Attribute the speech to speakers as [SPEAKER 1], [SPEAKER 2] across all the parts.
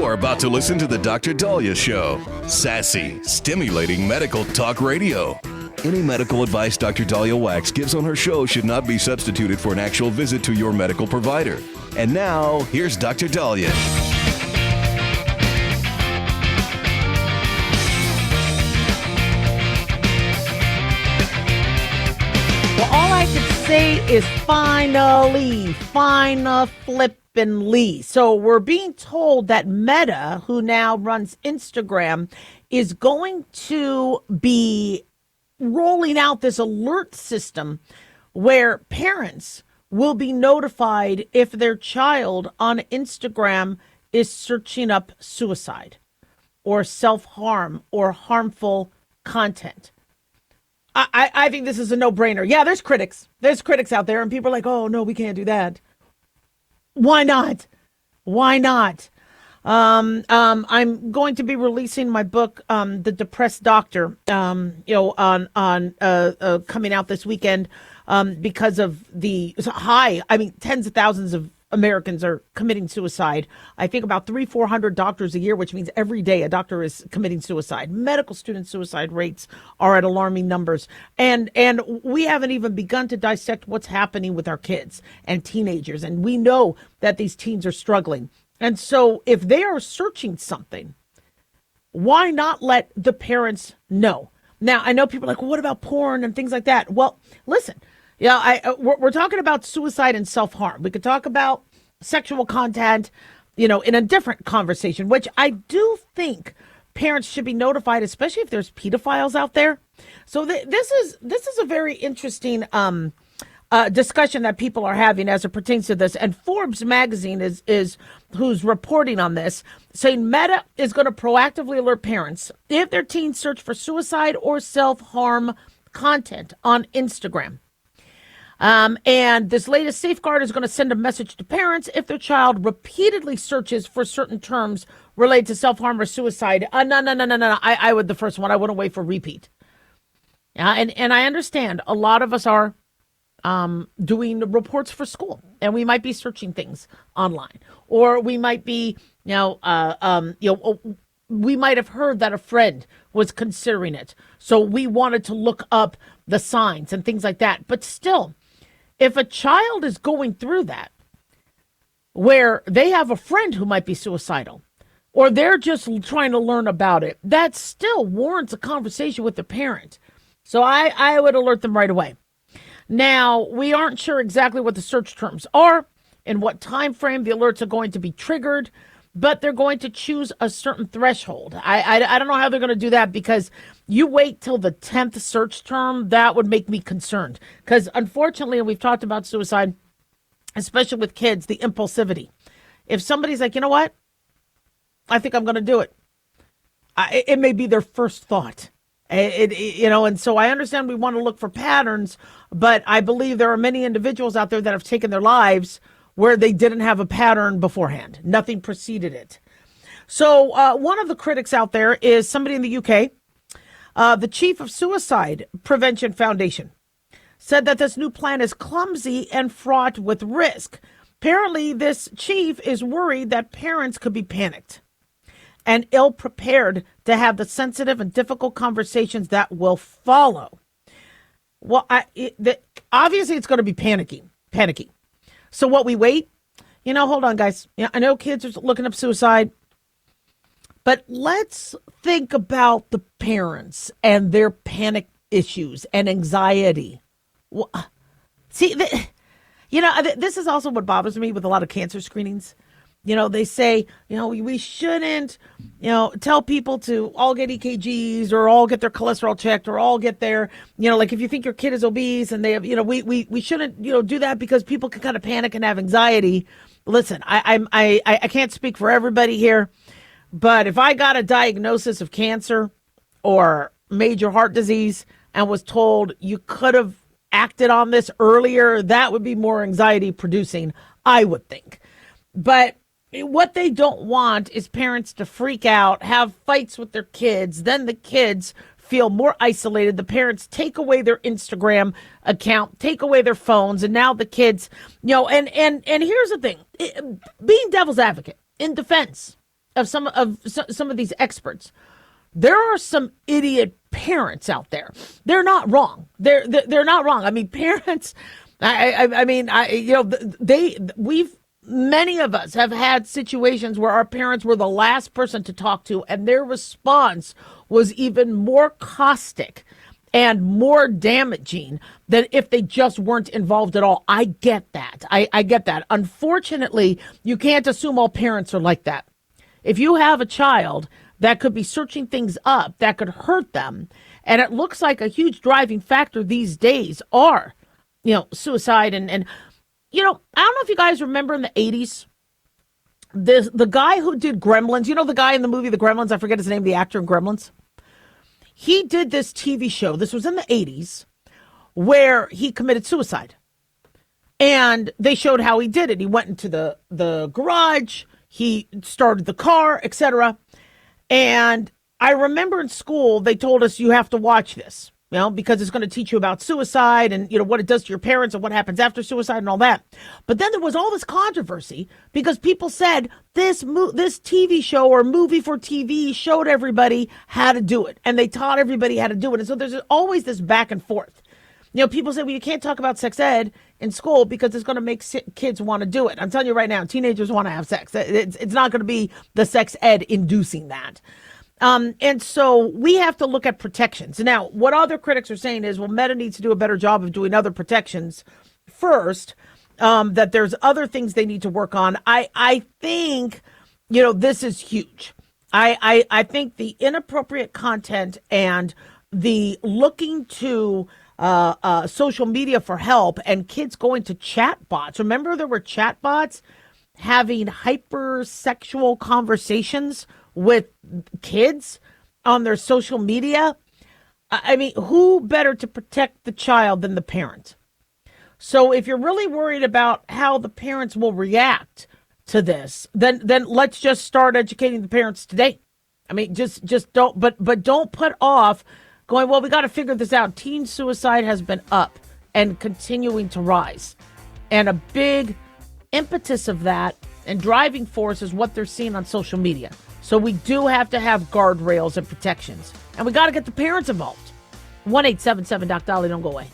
[SPEAKER 1] You're about to listen to the Dr. Dahlia Show. Sassy, stimulating medical talk radio. Any medical advice Dr. Dahlia Wax gives on her show should not be substituted for an actual visit to your medical provider. And now, here's Dr. Dahlia.
[SPEAKER 2] Well, all I can say is finally. So we're being told that Meta, who now runs Instagram, is going to be rolling out this alert system where parents will be notified if their child on Instagram is searching up suicide or self-harm or harmful content. I think this is a no-brainer. Yeah, there's critics. There's critics out there, and people are like, oh, no, we can't do that. Why not? Why not? I'm going to be releasing my book, The Depressed Doctor, coming out this weekend because of the tens of thousands of Americans are committing suicide. I think about 300-400 doctors a year, which means every day a doctor is committing suicide. Medical student suicide rates are at alarming numbers. And we haven't even begun to dissect what's happening with our kids and teenagers. And we know that these teens are struggling. And so if they are searching something, why not let the parents know? Now, I know people are like, well, what about porn and things like that? Well, listen. Yeah, we're talking about suicide and self-harm. We could talk about sexual content, in a different conversation, which I do think parents should be notified, especially if there's pedophiles out there. So this is a very interesting discussion that people are having as it pertains to this. And Forbes magazine is who's reporting on this, saying Meta is going to proactively alert parents if their teens search for suicide or self-harm content on Instagram. And this latest safeguard is going to send a message to parents if their child repeatedly searches for certain terms related to self-harm or suicide. No. I would the first one. I wouldn't wait for repeat. Yeah, and I understand a lot of us are doing reports for school, and we might be searching things online, or we might be, we might have heard that a friend was considering it, so we wanted to look up the signs and things like that. But still, if a child is going through that, where they have a friend who might be suicidal, or they're just trying to learn about it, that still warrants a conversation with the parent. So I would alert them right away. Now, we aren't sure exactly what the search terms are and what time frame the alerts are going to be triggered, but they're going to choose a certain threshold. I don't know how they're going to do that, because you wait till the 10th search term, that would make me concerned. Because unfortunately, and we've talked about suicide, especially with kids, the impulsivity. If somebody's like, you know what, I think I'm going to do it, it may be their first thought. And so I understand we want to look for patterns, but I believe there are many individuals out there that have taken their lives where they didn't have a pattern beforehand. Nothing preceded it. So one of the critics out there is somebody in the UK, the chief of Suicide Prevention Foundation, said that this new plan is clumsy and fraught with risk. Apparently, this chief is worried that parents could be panicked and ill-prepared to have the sensitive and difficult conversations that will follow. Well, obviously it's going to be panicky. So what, we wait? Hold on, guys. Yeah, I know kids are looking up suicide, but let's think about the parents and their panic issues and anxiety. Well, see, this is also what bothers me with a lot of cancer screenings. They say, we shouldn't, tell people to all get EKGs or all get their cholesterol checked or all get their, like if you think your kid is obese and they have, we shouldn't, do that because people can kind of panic and have anxiety. Listen, I can't speak for everybody here, but if I got a diagnosis of cancer or major heart disease and was told you could have acted on this earlier, that would be more anxiety producing, I would think. But what they don't want is parents to freak out, have fights with their kids. Then the kids feel more isolated. The parents take away their Instagram account, take away their phones. And now the kids, and here's the thing, being devil's advocate in defense of some of these experts. There are some idiot parents out there. They're not wrong. They're not wrong. I mean, parents. Many of us have had situations where our parents were the last person to talk to, and their response was even more caustic and more damaging than if they just weren't involved at all. I get that. I get that. Unfortunately, you can't assume all parents are like that. If you have a child that could be searching things up that could hurt them, and it looks like a huge driving factor these days are, suicide and I don't know if you guys remember in the 80s, the guy who did Gremlins, the guy in the movie The Gremlins, I forget his name, the actor in Gremlins. He did this TV show, this was in the 80s, where he committed suicide. And they showed how he did it. He went into the garage, he started the car, etc. And I remember in school, they told us you have to watch this, because it's going to teach you about suicide and, what it does to your parents and what happens after suicide and all that. But then there was all this controversy because people said this TV show or movie for TV showed everybody how to do it. And they taught everybody how to do it. And so there's always this back and forth. People say, well, you can't talk about sex ed in school because it's going to make kids want to do it. I'm telling you right now, teenagers want to have sex. It's not going to be the sex ed inducing that. And so we have to look at protections. Now, what other critics are saying is, well, Meta needs to do a better job of doing other protections first, that there's other things they need to work on. I think, this is huge. I think the inappropriate content and the looking to social media for help and kids going to chat bots. Remember, there were chat bots having hypersexual conversations with kids on their social media. I mean, who better to protect the child than the parent? So if you're really worried about how the parents will react to this, then let's just start educating the parents today. I mean, just don't, but don't put off going, well, we got to figure this out. Teen suicide has been up and continuing to rise. And a big impetus of that and driving force is what they're seeing on social media. So we do have to have guardrails and protections. And we got to get the parents involved. 1-877-Doc-Dolly, don't go away.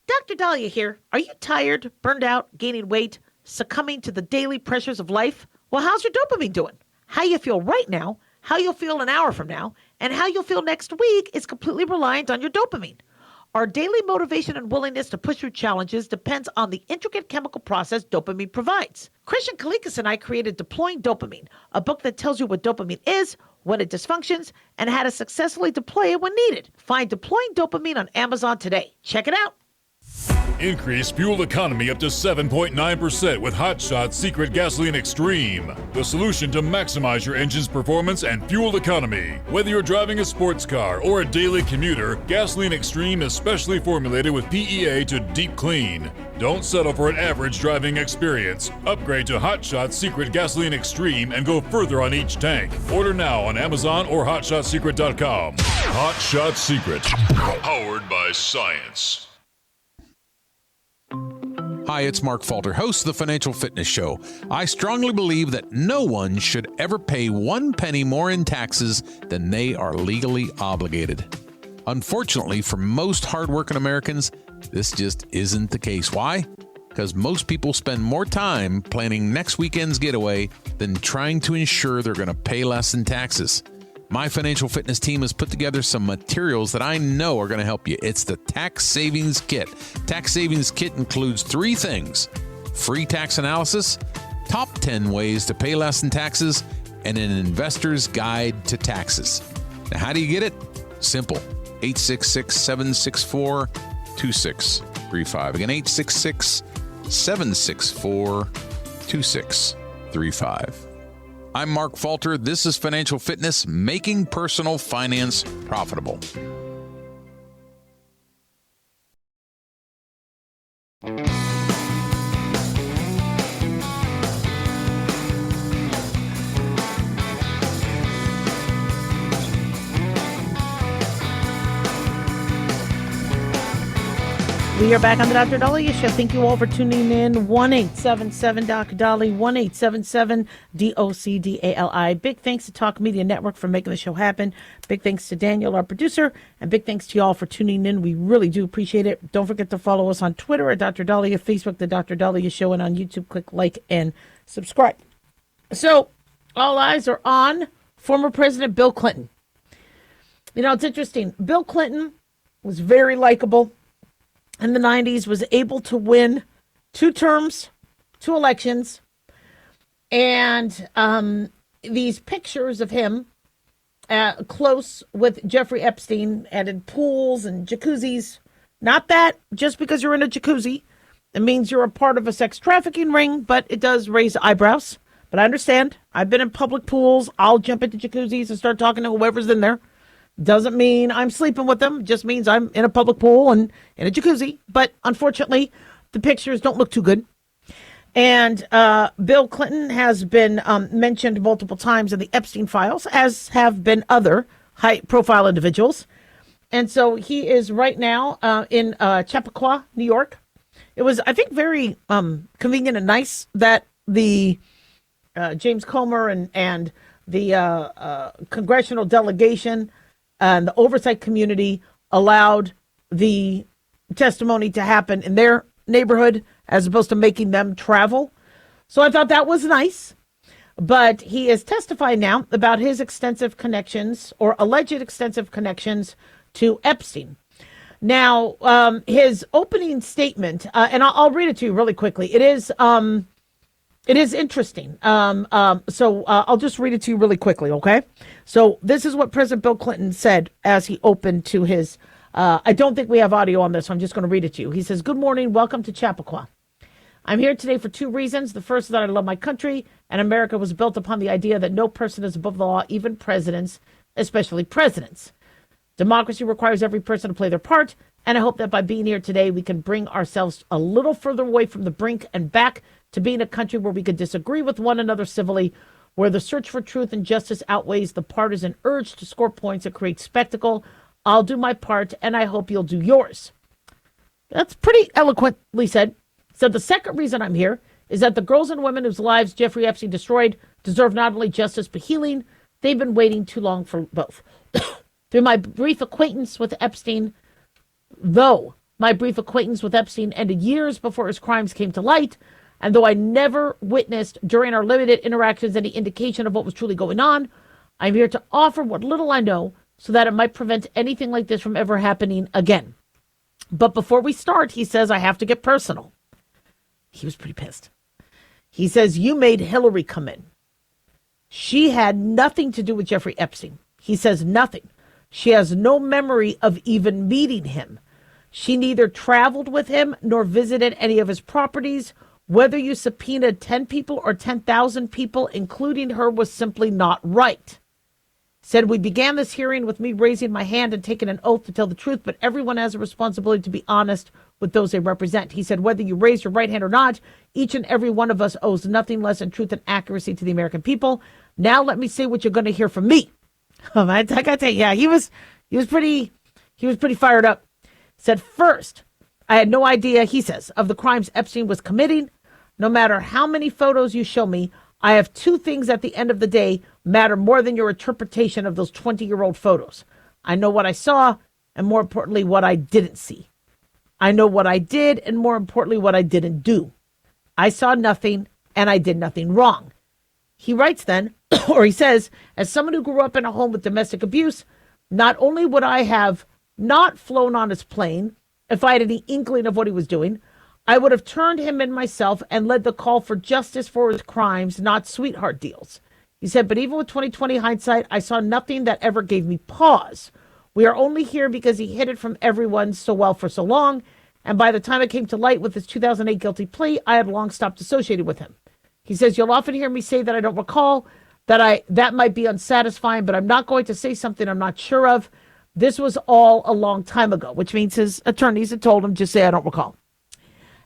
[SPEAKER 2] Dr. Dahlia here. Are you tired, burned out, gaining weight, succumbing to the daily pressures of life? Well, how's your dopamine doing? How you feel right now, how you'll feel an hour from now, and how you'll feel next week is completely reliant on your dopamine. Our daily motivation and willingness to push through challenges depends on the intricate chemical process dopamine provides. Christian Kalikas and I created Deploying Dopamine, a book that tells you what dopamine is, when it dysfunctions, and how to successfully deploy it when needed. Find Deploying Dopamine on Amazon today. Check it out.
[SPEAKER 3] Increase fuel economy up to 7.9% with Hot Shot Secret Gasoline Extreme, the solution to maximize your engine's performance and fuel economy. Whether you're driving a sports car or a daily commuter, Gasoline Extreme is specially formulated with PEA to deep clean. Don't settle for an average driving experience. Upgrade to Hot Shot Secret Gasoline Extreme and go further on each tank. Order now on Amazon or HotShotSecret.com. Hot Shot Secret, powered by science.
[SPEAKER 4] Hi, it's Mark Falter, host of the Financial Fitness Show. I strongly believe that no one should ever pay 1 penny more in taxes than they are legally obligated. Unfortunately, for most hardworking Americans, this just isn't the case. Why? Because most people spend more time planning next weekend's getaway than trying to ensure they're going to pay less in taxes. My financial fitness team has put together some materials that I know are going to help you. It's the Tax Savings Kit. Tax Savings Kit includes 3 things: free tax analysis, top 10 ways to pay less in taxes, and an investor's guide to taxes. Now, how do you get it? Simple. 866-764-2635. Again, 866-764-2635. I'm Mark Falter. This is Financial Fitness, making personal finance profitable.
[SPEAKER 2] We are back on the Dr. Dahlia Show. Thank you all for tuning in. 1-877-Dr. Dolly, 1-877-DOCDALI. Big thanks to Talk Media Network for making the show happen. Big thanks to Daniel, our producer, and big thanks to you all for tuning in. We really do appreciate it. Don't forget to follow us on Twitter at Dr. Dahlia, Facebook, The Dr. Dahlia Show, and on YouTube, click like and subscribe. So, all eyes are on former President Bill Clinton. You know, it's interesting. Bill Clinton was very likable in the 90s, was able to win 2 terms, 2 elections. And these pictures of him close with Jeffrey Epstein and in pools and jacuzzis. Not that just because you're in a jacuzzi, it means you're a part of a sex trafficking ring, but it does raise eyebrows. But I understand. I've been in public pools. I'll jump into jacuzzis and start talking to whoever's in there. Doesn't mean I'm sleeping with them. Just means I'm in a public pool and in a jacuzzi. But unfortunately, the pictures don't look too good. And Bill Clinton has been mentioned multiple times in the Epstein files, as have been other high-profile individuals. And so he is right now in Chappaqua, New York. It was, I think, very convenient and nice that the James Comer and the congressional delegation and the oversight community allowed the testimony to happen in their neighborhood as opposed to making them travel. So I thought that was nice. But he is testifying now about his extensive connections or alleged extensive connections to Epstein. Now, his opening statement, and I'll read it to you really quickly. It is interesting. So I'll just read it to you really quickly, okay? So this is what President Bill Clinton said as he opened to his, I don't think we have audio on this, so I'm just going to read it to you. He says, "Good morning, welcome to Chappaqua. I'm here today for 2 reasons. The first is that I love my country, and America was built upon the idea that no person is above the law, even presidents, especially presidents. Democracy requires every person to play their part, and I hope that by being here today, we can bring ourselves a little further away from the brink and back to being a country where we could disagree with one another civilly, where the search for truth and justice outweighs the partisan urge to score points and create spectacle. I'll do my part, and I hope you'll do yours." That's pretty eloquently said. So the second reason I'm here is that the girls and women whose lives Jeffrey Epstein destroyed deserve not only justice but healing. They've been waiting too long for both. Through my brief acquaintance with Epstein, though my brief acquaintance with Epstein ended years before his crimes came to light, and though I never witnessed during our limited interactions any indication of what was truly going on, I'm here to offer what little I know so that it might prevent anything like this from ever happening again. But before we start, he says, I have to get personal. He was pretty pissed. He says, you made Hillary come in. She had nothing to do with Jeffrey Epstein. He says nothing. She has no memory of even meeting him. She neither traveled with him nor visited any of his properties. Whether you subpoenaed 10 people or 10,000 people, including her, was simply not right. Said, we began this hearing with me raising my hand and taking an oath to tell the truth, but everyone has a responsibility to be honest with those they represent. He said, whether you raise your right hand or not, each and every one of us owes nothing less than truth and accuracy to the American people. Now let me say what you're going to hear from me. I got to tell you, yeah, he was pretty fired up. Said, first, I had no idea, he says, of the crimes Epstein was committing. No matter how many photos you show me, I have 2 things at the end of the day matter more than your interpretation of those 20-year-old photos. I know what I saw, and more importantly, what I didn't see. I know what I did, and more importantly, what I didn't do. I saw nothing, and I did nothing wrong. He writes then, or he says, as someone who grew up in a home with domestic abuse, not only would I have not flown on his plane if I had any inkling of what he was doing, I would have turned him in myself and led the call for justice for his crimes, not sweetheart deals. He said, but even with 2020 hindsight, I saw nothing that ever gave me pause. We are only here because he hid it from everyone so well for so long. And by the time it came to light with his 2008 guilty plea, I had long stopped associated with him. He says, you'll often hear me say that I don't recall, that might be unsatisfying, but I'm not going to say something I'm not sure of. This was all a long time ago, which means his attorneys had told him, just say I don't recall.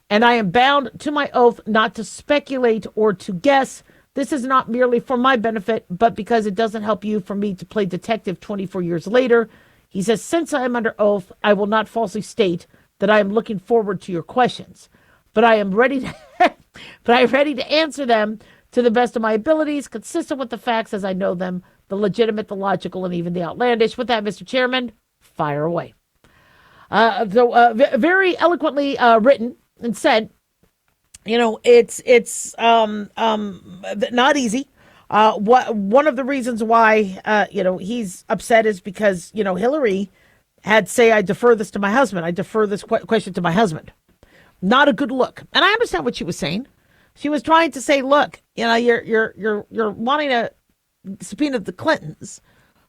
[SPEAKER 2] And I am bound to my oath not to speculate or to guess. This is not merely for my benefit, but because it doesn't help you for me to play detective 24 years later. He says, since I am under oath, I will not falsely state that I am looking forward to your questions, but I am ready to, but I am ready to answer them to the best of my abilities, consistent with the facts as I know them, the legitimate, the logical, and even the outlandish. With that, Mr. Chairman, fire away. Very eloquently written and said, it's not easy. One of the reasons why he's upset is because Hillary had say, I defer this to my husband. I defer this question to my husband. Not a good look. And I understand what she was saying. She was trying to say, look, you're wanting to subpoena the Clintons,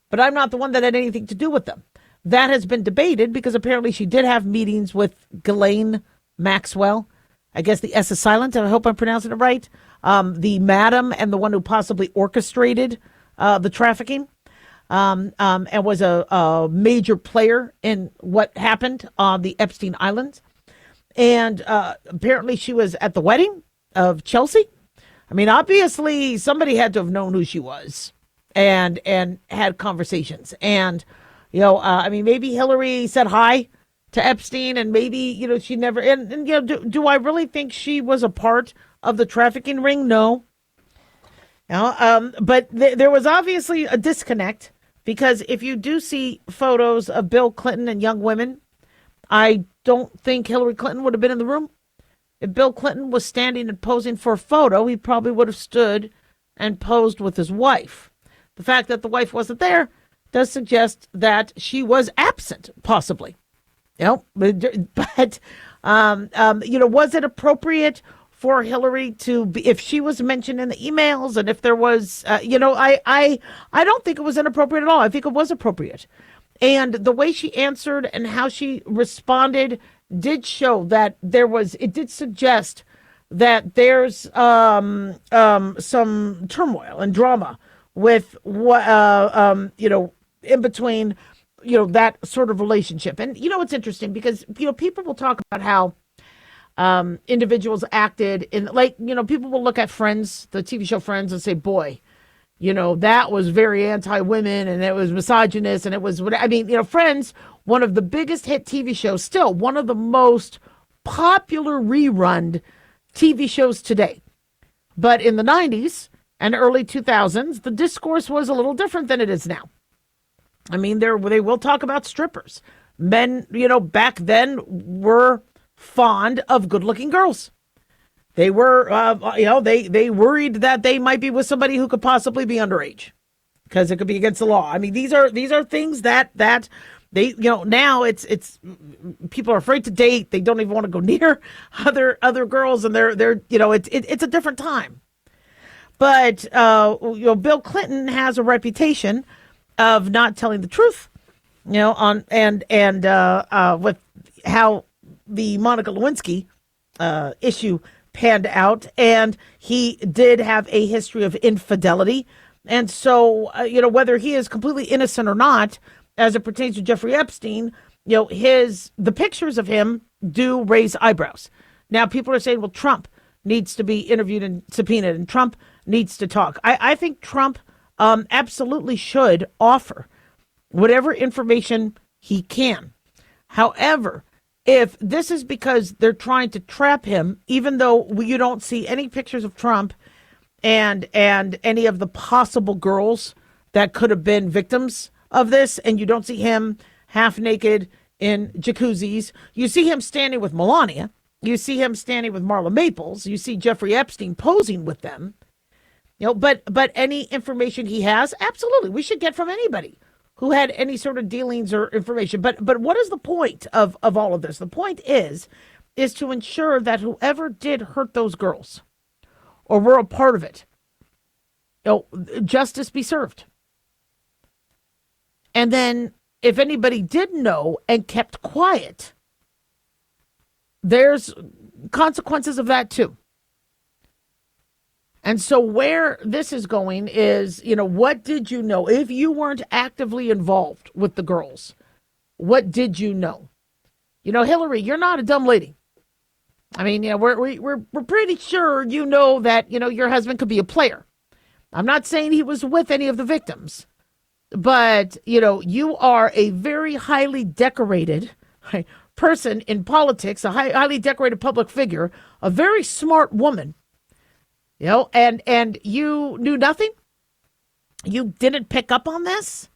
[SPEAKER 2] but I'm not the one that had anything to do with them. That has been debated because apparently she did have meetings with Ghislaine Maxwell. I guess the S is silent. I hope I'm pronouncing it right. The madam and the one who possibly orchestrated the trafficking and was a major player in what happened on the Epstein Islands. And apparently she was at the wedding of Chelsea. I mean, obviously somebody had to have known who she was and had conversations. And, maybe Hillary said hi to Epstein and maybe, she never, do I really think she was a part of the trafficking ring? No. But there was obviously a disconnect because if you do see photos of Bill Clinton and young women, I don't think Hillary Clinton would have been in the room. If Bill Clinton was standing and posing for a photo, he probably would have stood and posed with his wife. The fact that the wife wasn't there does suggest that she was absent, possibly. But was it appropriate for Hillary to be, if she was mentioned in the emails and if there was, I don't think it was inappropriate at all. I think it was appropriate. And the way she answered and how she responded did show that it did suggest that there's some turmoil and drama with what, in between, that sort of relationship. And, it's interesting because, people will talk about how individuals acted in, people will look at Friends, the TV show Friends, and say, boy, that was very anti-women and it was misogynist and it was, Friends, one of the biggest hit TV shows, still one of the most popular rerun TV shows today. But in the 90s and early 2000s, the discourse was a little different than it is now. They will talk about strippers. Men, back then were fond of good-looking girls. They were, they worried that they might be with somebody who could possibly be underage because it could be against the law. These are things that they, now it's people are afraid to date. They don't even want to go near other girls, and they're it's a different time. But Bill Clinton has a reputation of not telling the truth, with how the Monica Lewinsky issue panned out, and he did have a history of infidelity. And so, whether he is completely innocent or not, as it pertains to Jeffrey Epstein, the pictures of him do raise eyebrows. Now, people are saying, well, Trump needs to be interviewed and subpoenaed, and Trump needs to talk. I think Trump absolutely should offer whatever information he can. However, if this is because they're trying to trap him, even though you don't see any pictures of Trump and any of the possible girls that could have been victims of this, and you don't see him half naked in jacuzzis, you see him standing with Melania, you see him standing with Marla Maples, you see Jeffrey Epstein posing with them, but any information he has, absolutely, we should get from anybody who had any sort of dealings or information. But what is the point of all of this? The point is to ensure that whoever did hurt those girls or were a part of it, justice be served. And then if anybody did know and kept quiet, there's consequences of that too. And so where this is going is, what did you know? If you weren't actively involved with the girls, what did you know? Hillary, you're not a dumb lady. We're pretty sure that, your husband could be a player. I'm not saying he was with any of the victims, but, you are a very highly decorated, person in politics, a highly decorated public figure, a very smart woman, and you knew nothing? You didn't pick up on this?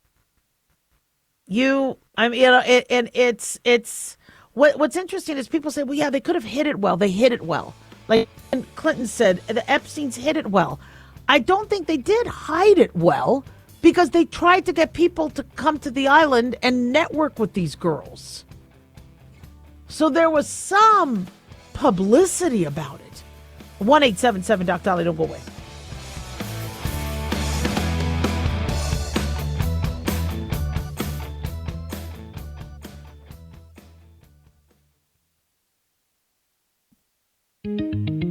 [SPEAKER 2] What's interesting is people say, well, yeah, they could have hid it well. They hid it well. Like Clinton said, the Epsteins hid it well. I don't think they did hide it well because they tried to get people to come to the island and network with these girls. So there was some publicity about it. 1-877 Doc Dolly, don't go away.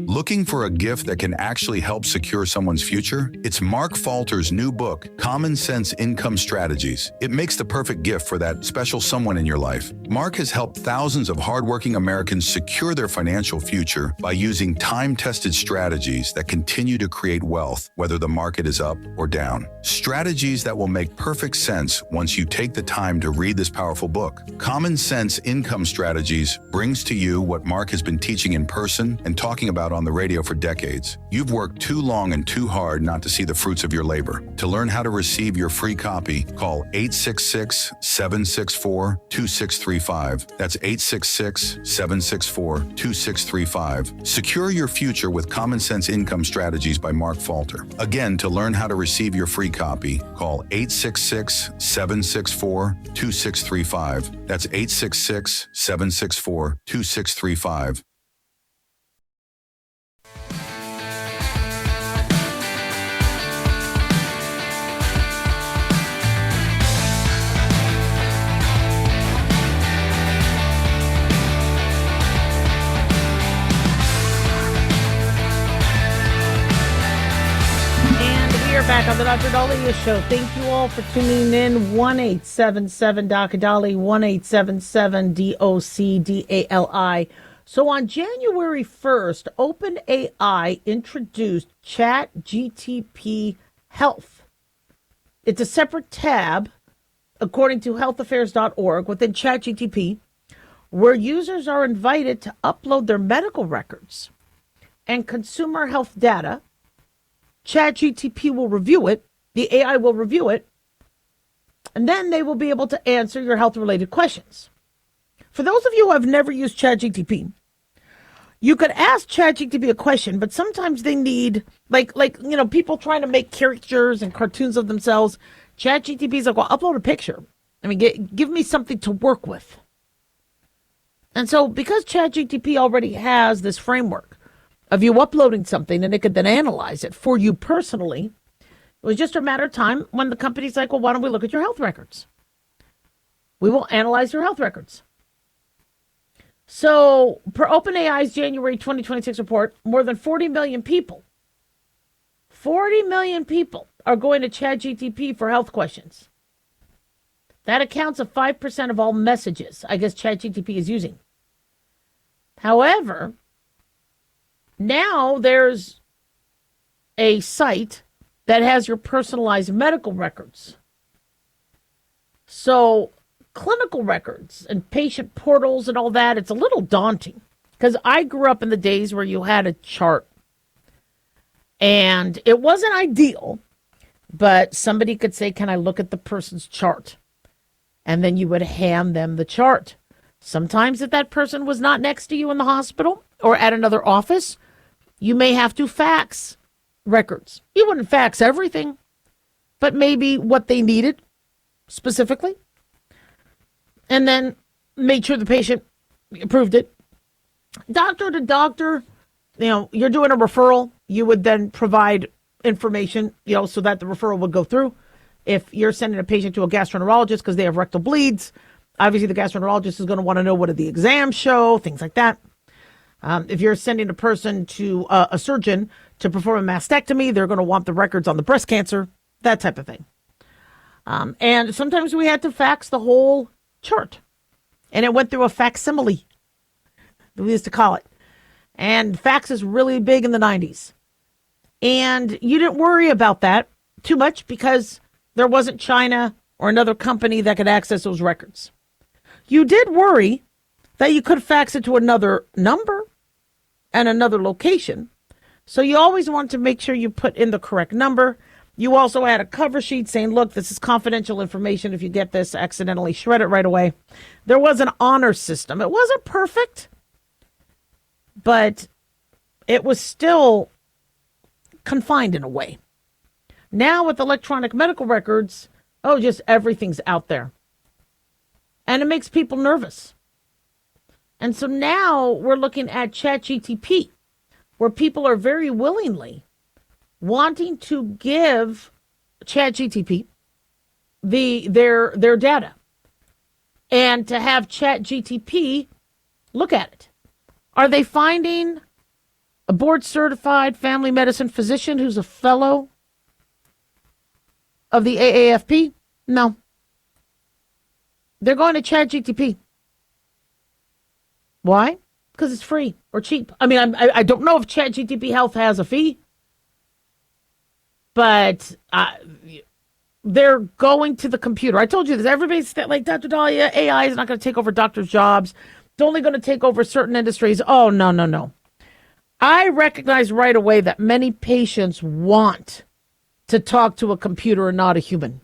[SPEAKER 5] Looking for a gift that can actually help secure someone's future? It's Mark Falter's new book, Common Sense Income Strategies. It makes the perfect gift for that special someone in your life. Mark has helped thousands of hardworking Americans secure their financial future by using time-tested strategies that continue to create wealth, whether the market is up or down. Strategies that will make perfect sense once you take the time to read this powerful book. Common Sense Income Strategies brings to you what Mark has been teaching in person and talking about on the radio for decades. You've worked too long and too hard not to see the fruits of your labor. To learn how to receive your free copy, call 866-764-2635. That's 866-764-2635. Secure your future with Common Sense Income Strategies by Mark Falter. Again, to learn how to receive your free copy, call 866-764-2635. That's 866-764-2635.
[SPEAKER 2] Back on the Dr. Dahlia Show. Thank you all for tuning in. 1-877 Dr. Dali, 1-877-DOCDALI. So on January 1st, OpenAI introduced ChatGTP Health. It's a separate tab, according to healthaffairs.org, within ChatGTP, where users are invited to upload their medical records and consumer health data. ChatGTP will review it, the AI will review it, and then they will be able to answer your health-related questions. For those of you who have never used ChatGTP, you could ask ChatGTP a question, but sometimes they need, people trying to make caricatures and cartoons of themselves. ChatGTP is like, well, upload a picture. I mean, give me something to work with. And so because ChatGTP already has this framework of you uploading something and it could then analyze it for you personally, it was just a matter of time when the company's like, well, why don't we look at your health records? We will analyze your health records. So, per OpenAI's January 2026 report, more than 40 million people are going to ChatGTP for health questions. That accounts for 5% of all messages I guess ChatGTP is using. However, now there's a site that has your personalized medical records. So clinical records and patient portals and all that, it's a little daunting because I grew up in the days where you had a chart and it wasn't ideal, but somebody could say, can I look at the person's chart? And then you would hand them the chart. Sometimes if that person was not next to you in the hospital or at another office, you may have to fax records. You wouldn't fax everything, but maybe what they needed specifically. And then made sure the patient approved it. Doctor to doctor, you're doing a referral. You would then provide information, so that the referral would go through. If you're sending a patient to a gastroenterologist because they have rectal bleeds, obviously the gastroenterologist is going to want to know what do the exams show, things like that. If you're sending a person to a surgeon to perform a mastectomy, they're going to want the records on the breast cancer, that type of thing. And sometimes we had to fax the whole chart. And it went through a facsimile, we used to call it. And fax is really big in the 90s. And you didn't worry about that too much because there wasn't China or another company that could access those records. You did worry that you could fax it to another number and another location. So you always want to make sure you put in the correct number. You also had a cover sheet saying, look, this is confidential information. If you get this, accidentally shred it right away. There was an honor system. It wasn't perfect, but it was still confined in a way. Now with electronic medical records, just everything's out there. And it makes people nervous. And so now we're looking at ChatGTP, where people are very willingly wanting to give ChatGTP their data and to have ChatGTP look at it. Are they finding a board-certified family medicine physician who's a fellow of the AAFP? No. They're going to ChatGTP. Why? Because it's free or cheap. I mean, I don't know if ChatGTP Health has a fee, but they're going to the computer. I told you this. Everybody's like, Dr. Dahlia, AI is not going to take over doctors' jobs. It's only going to take over certain industries. Oh, no. I recognize right away that many patients want to talk to a computer and not a human.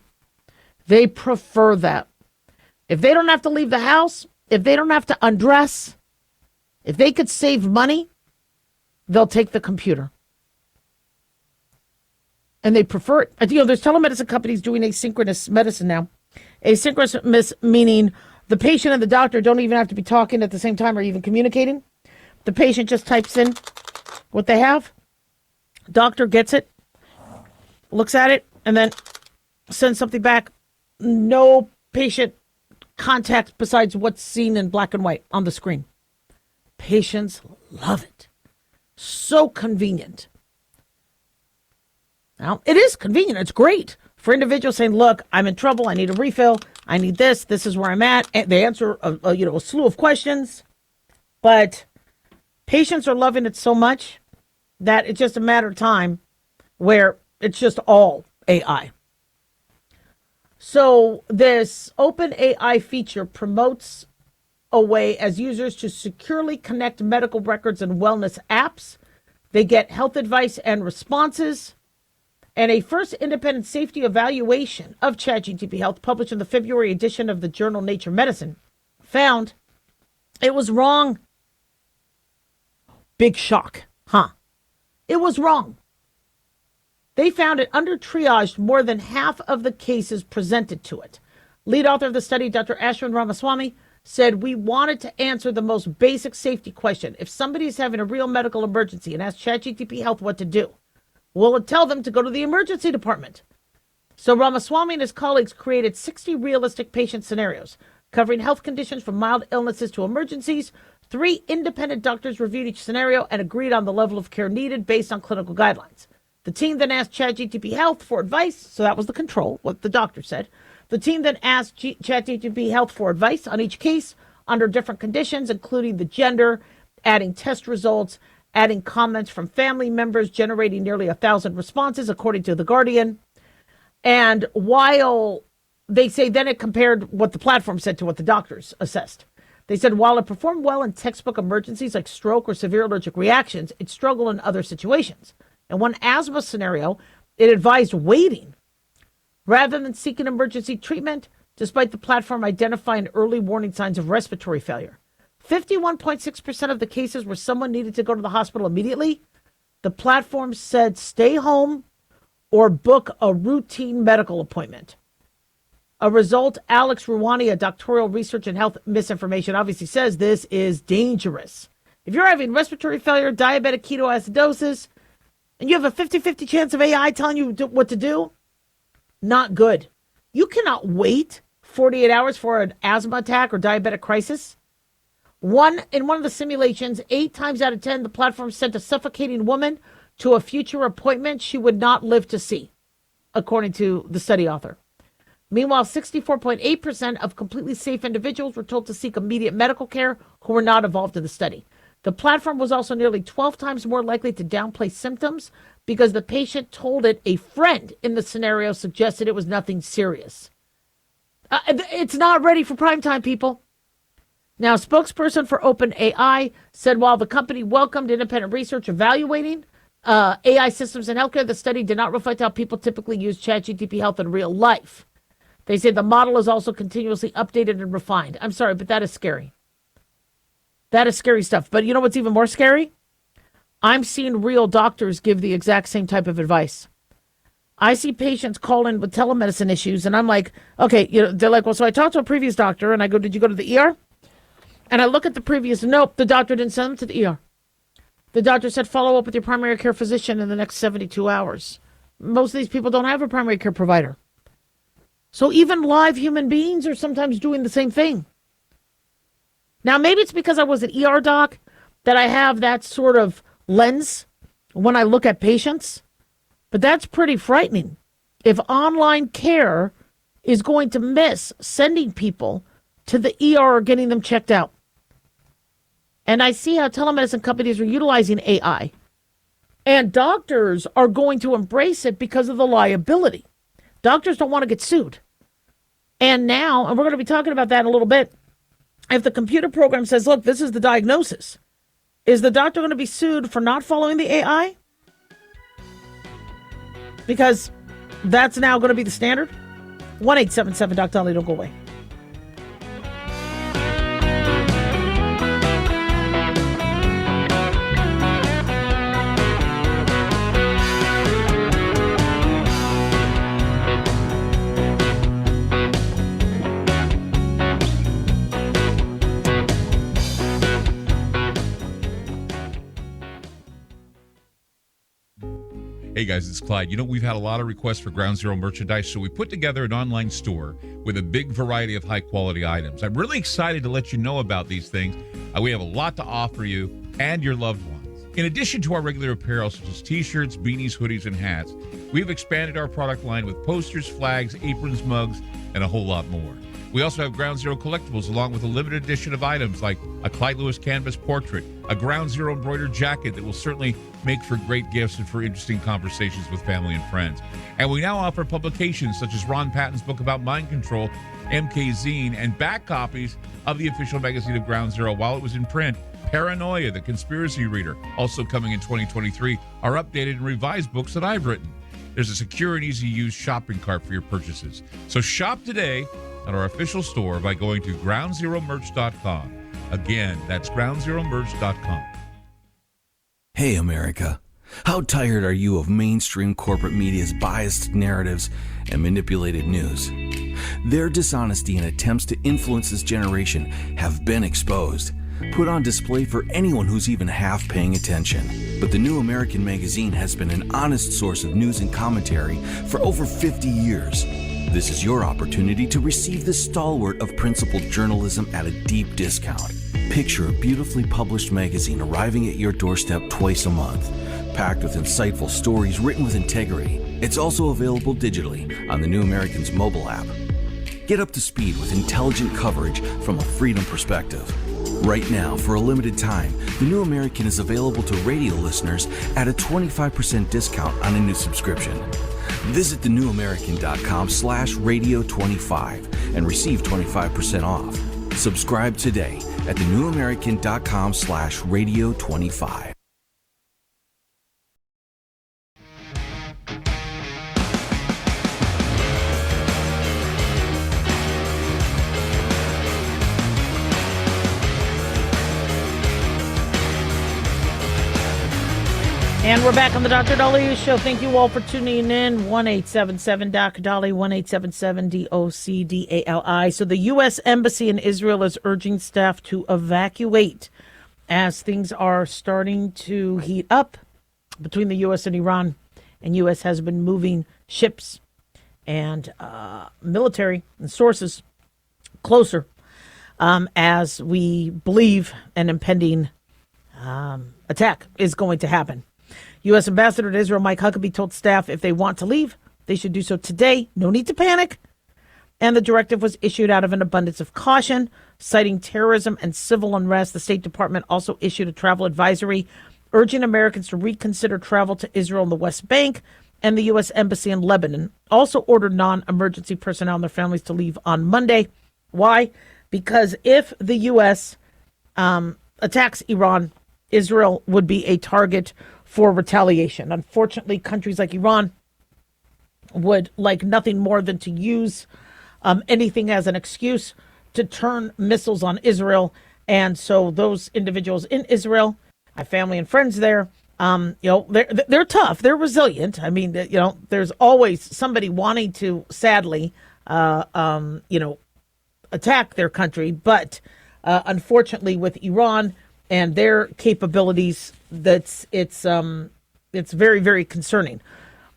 [SPEAKER 2] They prefer that. If they don't have to leave the house, if they don't have to undress, if they could save money, they'll take the computer. And they prefer it. There's telemedicine companies doing asynchronous medicine now. Asynchronous meaning the patient and the doctor don't even have to be talking at the same time or even communicating. The patient just types in what they have. Doctor gets it, looks at it, and then sends something back. No patient contact besides what's seen in black and white on the screen. Patients love it. So convenient. Now, it is convenient. It's great for individuals saying, look, I'm in trouble. I need a refill. I need this. This is where I'm at. And they answer a slew of questions. But patients are loving it so much that it's just a matter of time where it's just all AI. So this open AI feature promotes a way as users to securely connect medical records and wellness apps. They get health advice and responses. And a first independent safety evaluation of ChatGTP Health, published in the February edition of the journal Nature Medicine, found it was wrong. Big shock, huh? It was wrong. They found it under-triaged more than half of the cases presented to it. Lead author of the study, Dr. Ashwin Ramaswamy, said, we wanted to answer the most basic safety question. If somebody is having a real medical emergency and asks ChatGTP Health what to do, will it tell them to go to the emergency department? So Ramaswamy and his colleagues created 60 realistic patient scenarios, covering health conditions from mild illnesses to emergencies. 3 independent doctors reviewed each scenario and agreed on the level of care needed based on clinical guidelines. The team then asked ChatGTP Health for advice. So that was the control, what the doctor said. The team then asked ChatGTP Health for advice on each case under different conditions, including the gender, adding test results, adding comments from family members, generating nearly 1,000 responses, according to The Guardian. And while they say then it compared what the platform said to what the doctors assessed. They said while it performed well in textbook emergencies like stroke or severe allergic reactions, it struggled in other situations. In one asthma scenario, it advised waiting rather than seeking emergency treatment, despite the platform identifying early warning signs of respiratory failure. 51.6% of the cases where someone needed to go to the hospital immediately, the platform said stay home or book a routine medical appointment. A result, Alex Rouhani, a doctoral research in health misinformation, obviously says this is dangerous. If you're having respiratory failure, diabetic ketoacidosis, and you have a 50-50 chance of AI telling you what to do, not good. You cannot wait 48 hours for an asthma attack or diabetic crisis. In one of the simulations, 8 times out of 10, the platform sent a suffocating woman to a future appointment she would not live to see, according to the study author. Meanwhile, 64.8% of completely safe individuals were told to seek immediate medical care who were not involved in the study. The platform was also nearly 12 times more likely to downplay symptoms because the patient told it a friend in the scenario suggested it was nothing serious. It's not ready for prime time, people. Now, a spokesperson for OpenAI said while the company welcomed independent research evaluating AI systems in healthcare, the study did not reflect how people typically use ChatGPT Health in real life. They say the model is also continuously updated and refined. I'm sorry, but that is scary. That is scary stuff. But you know what's even more scary? I'm seeing real doctors give the exact same type of advice. I see patients call in with telemedicine issues, and I'm like, okay, they're like, well, so I talked to a previous doctor, and I go, did you go to the ER? And I look at the previous, nope, the doctor didn't send them to the ER. The doctor said, follow up with your primary care physician in the next 72 hours. Most of these people don't have a primary care provider. So even live human beings are sometimes doing the same thing. Now, maybe it's because I was an ER doc that I have that sort of lens when I look at patients, but that's pretty frightening. If online care is going to miss sending people to the ER or getting them checked out. And I see how telemedicine companies are utilizing AI. And doctors are going to embrace it because of the liability. Doctors don't want to get sued. And now, and we're going to be talking about that in a little bit, if the computer program says, look, this is the diagnosis, is the doctor going to be sued for not following the AI? Because that's now going to be the standard? 1-877-DOC-DOLLY, don't go away.
[SPEAKER 6] Hey guys, it's Clyde. We've had a lot of requests for Ground Zero merchandise, so we put together an online store with a big variety of high-quality items. I'm really excited to let you know about these things. We have a lot to offer you and your loved ones. In addition to our regular apparel, such as t-shirts, beanies, hoodies, and hats, we've expanded our product line with posters, flags, aprons, mugs, and a whole lot more. We also have Ground Zero collectibles, along with a limited edition of items like a Clyde Lewis canvas portrait, a Ground Zero embroidered jacket that will certainly make for great gifts and for interesting conversations with family and friends. And we now offer publications such as Ron Patton's book about mind control, MK Zine, and back copies of the official magazine of Ground Zero while it was in print. Paranoia, the Conspiracy Reader, also coming in 2023, are updated and revised books that I've written. There's a secure and easy-to-use shopping cart for your purchases. So shop today at our official store by going to groundzeromerch.com. Again, that's groundzeromerch.com.
[SPEAKER 1] Hey, America. How tired are you of mainstream corporate media's biased narratives and manipulated news? Their dishonesty and attempts to influence this generation have been exposed, put on display for anyone who's even half paying attention. But the New American Magazine has been an honest source of news and commentary for over 50 years. This is your opportunity to receive the stalwart of principled journalism at a deep discount. Picture a beautifully published magazine arriving at your doorstep twice a month, packed with insightful stories written with integrity. It's also available digitally on the New American's mobile app. Get up to speed with intelligent coverage from a freedom perspective. Right now, for a limited time, the New American is available to radio listeners at a 25% discount on a new subscription. Visit thenewamerican.com/radio25 and receive 25% off. Subscribe today at thenewamerican.com/radio25.
[SPEAKER 2] And we're back on the Dr. Dolly Show. Thank you all for tuning in. 1-877-DOC-DOLLY, 1-877-DOC-DALI. So the U.S. Embassy in Israel is urging staff to evacuate as things are starting to heat up between the U.S. and Iran. And U.S. has been moving ships and military and sources closer as we believe an impending attack is going to happen. U.S. Ambassador to Israel Mike Huckabee told staff if they want to leave, they should do so today. No need to panic. And the directive was issued out of an abundance of caution, citing terrorism and civil unrest. The State Department also issued a travel advisory urging Americans to reconsider travel to Israel and the West Bank. And the U.S. Embassy in Lebanon also ordered non-emergency personnel and their families to leave on Monday. Why? because if the U.S. Attacks Iran, Israel would be a target for retaliation. Unfortunately, countries like Iran would like nothing more than to use anything as an excuse to turn missiles on Israel. And so those individuals in Israel, I have family and friends there, they're tough. They're resilient. I mean, there's always somebody wanting to, sadly, attack their country. But unfortunately, with Iran and their capabilities, it's very, very concerning.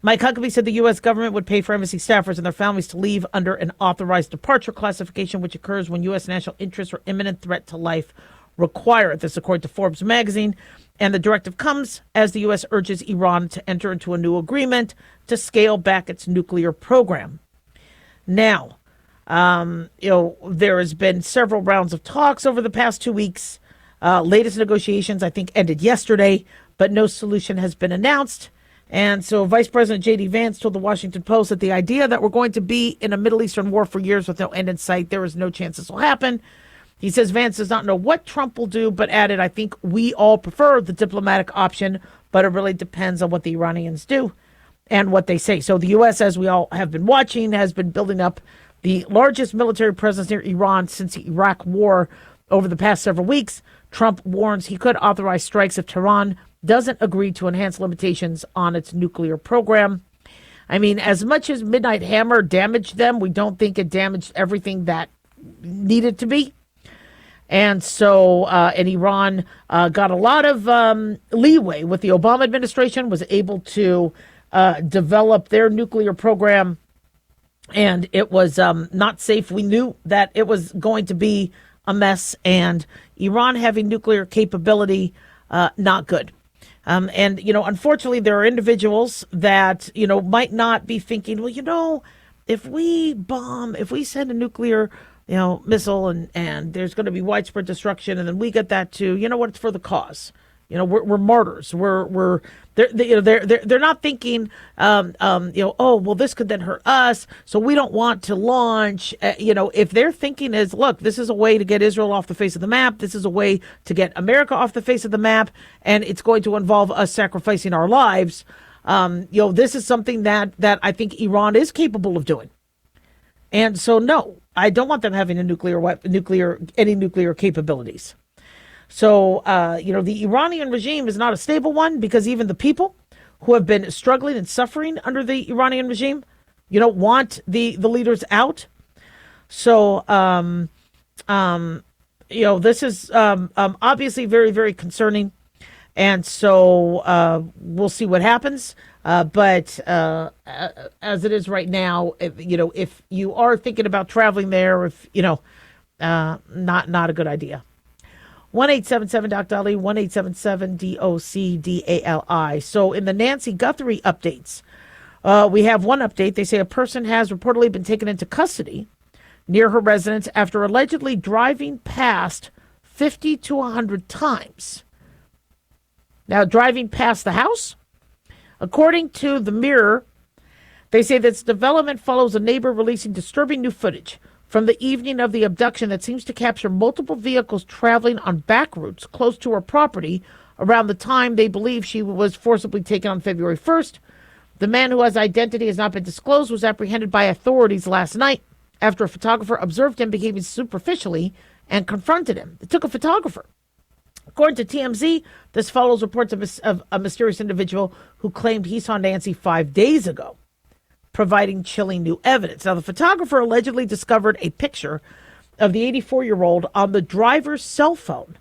[SPEAKER 2] Mike Huckabee said the U.S. government would pay for embassy staffers and their families to leave under an authorized departure classification, which occurs when U.S. national interest or imminent threat to life require it. This, according to Forbes magazine. And the directive comes as the U.S. urges Iran to enter into a new agreement to scale back its nuclear program. Now, there has been several rounds of talks over the past 2 weeks. Latest negotiations, I think, ended yesterday, but no solution has been announced. And so Vice President J.D. Vance told the Washington Post that the idea that we're going to be in a Middle Eastern war for years with no end in sight, there is no chance this will happen. He says Vance does not know what Trump will do, but added, I think we all prefer the diplomatic option, but it really depends on what the Iranians do and what they say. So the U.S., as we all have been watching, has been building up the largest military presence near Iran since the Iraq war over the past several weeks. Trump warns he could authorize strikes if Tehran doesn't agree to enhance limitations on its nuclear program. I mean, as much as Midnight Hammer damaged them, we don't think it damaged everything that needed to be. And so, and Iran got a lot of leeway with the Obama administration, was able to develop their nuclear program, and it was not safe. We knew that it was going to be a mess, and Iran having nuclear capability, not good. Unfortunately, there are individuals that, might not be thinking, well, if we send a nuclear, missile and there's going to be widespread destruction, and then we get that too, it's for the cause. We're martyrs. They're not thinking, this could then hurt us, so we don't want to launch. If their thinking is, look, this is a way to get Israel off the face of the map. This is a way to get America off the face of the map, and it's going to involve us sacrificing our lives. This is something that I think Iran is capable of doing. And so, no, I don't want them having any nuclear capabilities. So, the Iranian regime is not a stable one, because even the people who have been struggling and suffering under the Iranian regime, want the leaders out. So, this is obviously very, very concerning. And so we'll see what happens. But as it is right now, if you are thinking about traveling there, not a good idea. 1-877-DOC-DALI, 1-877-DOC-DALI. So in the Nancy Guthrie updates, we have one update. They say a person has reportedly been taken into custody near her residence after allegedly driving past 50 to 100 times. Now, driving past the house? According to the Mirror, they say this development follows a neighbor releasing disturbing new footage from the evening of the abduction that seems to capture multiple vehicles traveling on back routes close to her property around the time they believe she was forcibly taken on February 1st. The man, whose identity has not been disclosed, was apprehended by authorities last night after a photographer observed him behaving superficially and confronted him. It took a photographer. According to TMZ, this follows reports of a mysterious individual who claimed he saw Nancy 5 days ago, providing chilling new evidence. Now, the photographer allegedly discovered a picture of the 84-year-old on the driver's cell phone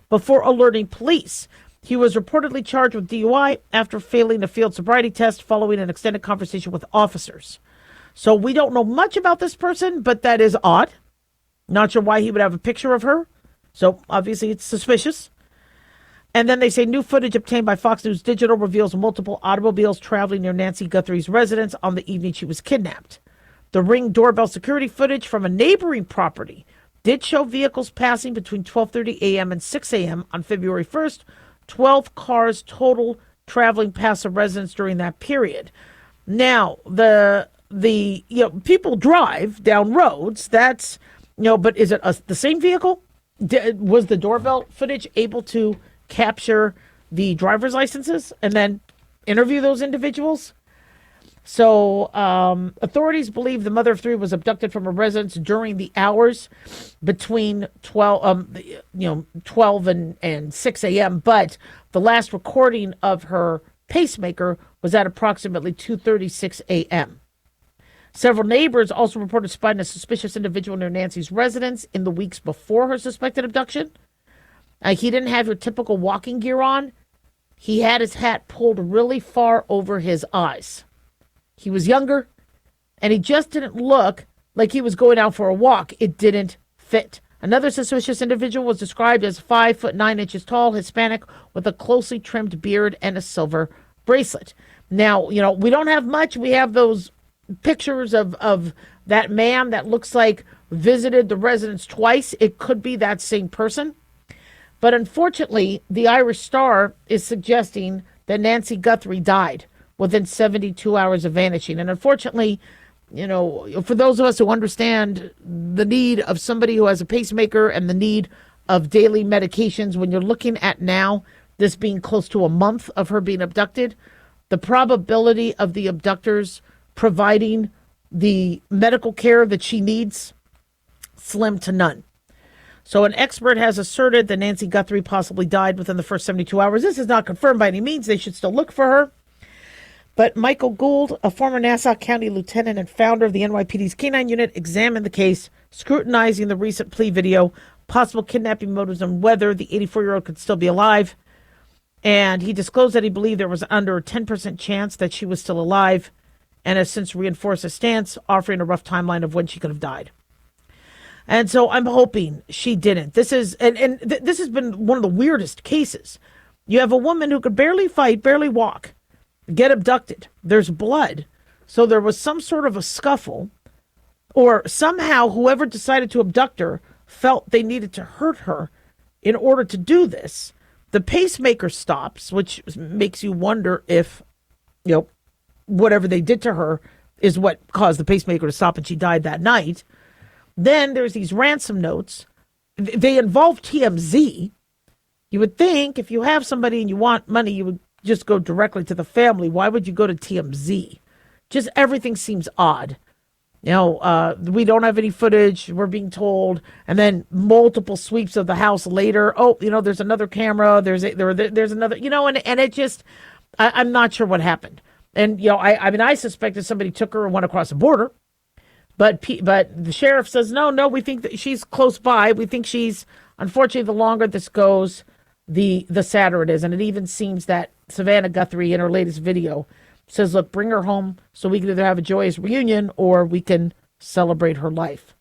[SPEAKER 2] before alerting police. He was reportedly charged with DUI after failing a field sobriety test following an extended conversation with officers. So we don't know much about this person, but that is odd. Not sure why he would have a picture of her. So obviously it's suspicious. And then they say new footage obtained by Fox News Digital reveals multiple automobiles traveling near Nancy Guthrie's residence on the evening she was kidnapped. The Ring doorbell security footage from a neighboring property did show vehicles passing between 12:30 a.m. and 6 a.m. on February 1st. 12 cars total traveling past the residence during that period. Now, the people drive down roads. That's But is it the same vehicle? Was the doorbell footage able to capture the driver's licenses and then interview those individuals? So authorities believe the mother of three was abducted from a residence during the hours between 12 and 6 a.m. But the last recording of her pacemaker was at approximately 2:36 a.m. Several neighbors also reported spotting a suspicious individual near Nancy's residence in the weeks before her suspected abduction. He didn't have your typical walking gear on. He had his hat pulled really far over his eyes. He was younger, and he just didn't look like he was going out for a walk. It didn't fit. Another suspicious individual was described as 5'9" tall, Hispanic, with a closely trimmed beard and a silver bracelet. Now, we don't have much. We have those pictures of that man that looks like visited the residence twice. It could be that same person. But unfortunately, the Irish Star is suggesting that Nancy Guthrie died within 72 hours of vanishing. And unfortunately, for those of us who understand the need of somebody who has a pacemaker and the need of daily medications, when you're looking at now this being close to a month of her being abducted, the probability of the abductors providing the medical care that she needs, slim to none. So an expert has asserted that Nancy Guthrie possibly died within the first 72 hours. This is not confirmed by any means. They should still look for her. But Michael Gould, a former Nassau County lieutenant and founder of the NYPD's K-9 unit, examined the case, scrutinizing the recent plea video, possible kidnapping motives, and whether the 84-year-old could still be alive. And he disclosed that he believed there was under a 10% chance that she was still alive, and has since reinforced his stance, offering a rough timeline of when she could have died. And so I'm hoping she didn't. This is this has been one of the weirdest cases. You have a woman who could barely fight, barely walk, get abducted. There's blood. So there was some sort of a scuffle, or somehow whoever decided to abduct her felt they needed to hurt her in order to do this. The pacemaker stops, which makes you wonder if, whatever they did to her is what caused the pacemaker to stop and she died that night. Then there's these ransom notes. They involve TMZ. You would think if you have somebody and you want money, you would just go directly to the family. Why would you go to TMZ? Just everything seems odd. We don't have any footage, we're being told, and then multiple sweeps of the house later. Oh, there's another camera. There's another, and it just, I'm not sure what happened. And, I suspected somebody took her and went across the border. But the sheriff says, no, we think that she's close by. We think she's, unfortunately, the longer this goes, the sadder it is. And it even seems that Savannah Guthrie, in her latest video, says, look, bring her home so we can either have a joyous reunion or we can celebrate her life.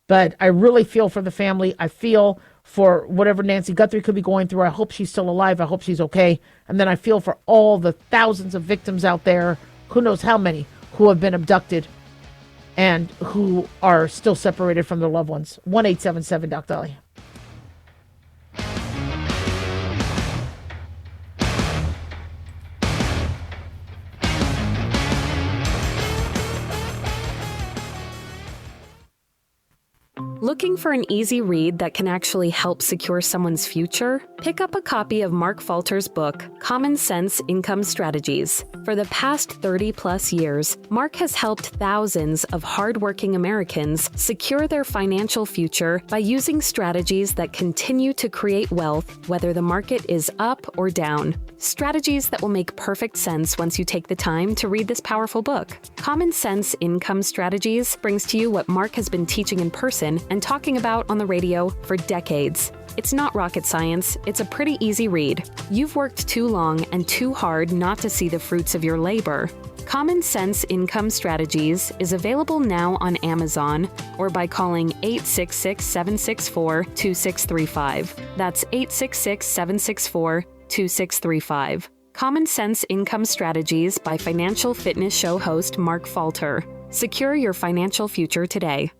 [SPEAKER 2] But I really feel for the family. I feel for whatever Nancy Guthrie could be going through. I hope she's still alive. I hope she's okay. And then I feel for all the thousands of victims out there, who knows how many, who have been abducted and who are still separated from their loved ones. 1-877-DOC-DALIA.
[SPEAKER 7] Looking for an easy read that can actually help secure someone's future? Pick up a copy of Mark Falter's book, Common Sense Income Strategies. For the past 30-plus years, Mark has helped thousands of hardworking Americans secure their financial future by using strategies that continue to create wealth, whether the market is up or down. Strategies that will make perfect sense once you take the time to read this powerful book. Common Sense Income Strategies brings to you what Mark has been teaching in person and talking about on the radio for decades. It's not rocket science, it's a pretty easy read. You've worked too long and too hard not to see the fruits of your labor. Common Sense Income Strategies is available now on Amazon or by calling 866-764-2635. That's 866-764-2635. Common Sense Income Strategies by Financial Fitness Show host Mark Falter. Secure your financial future today.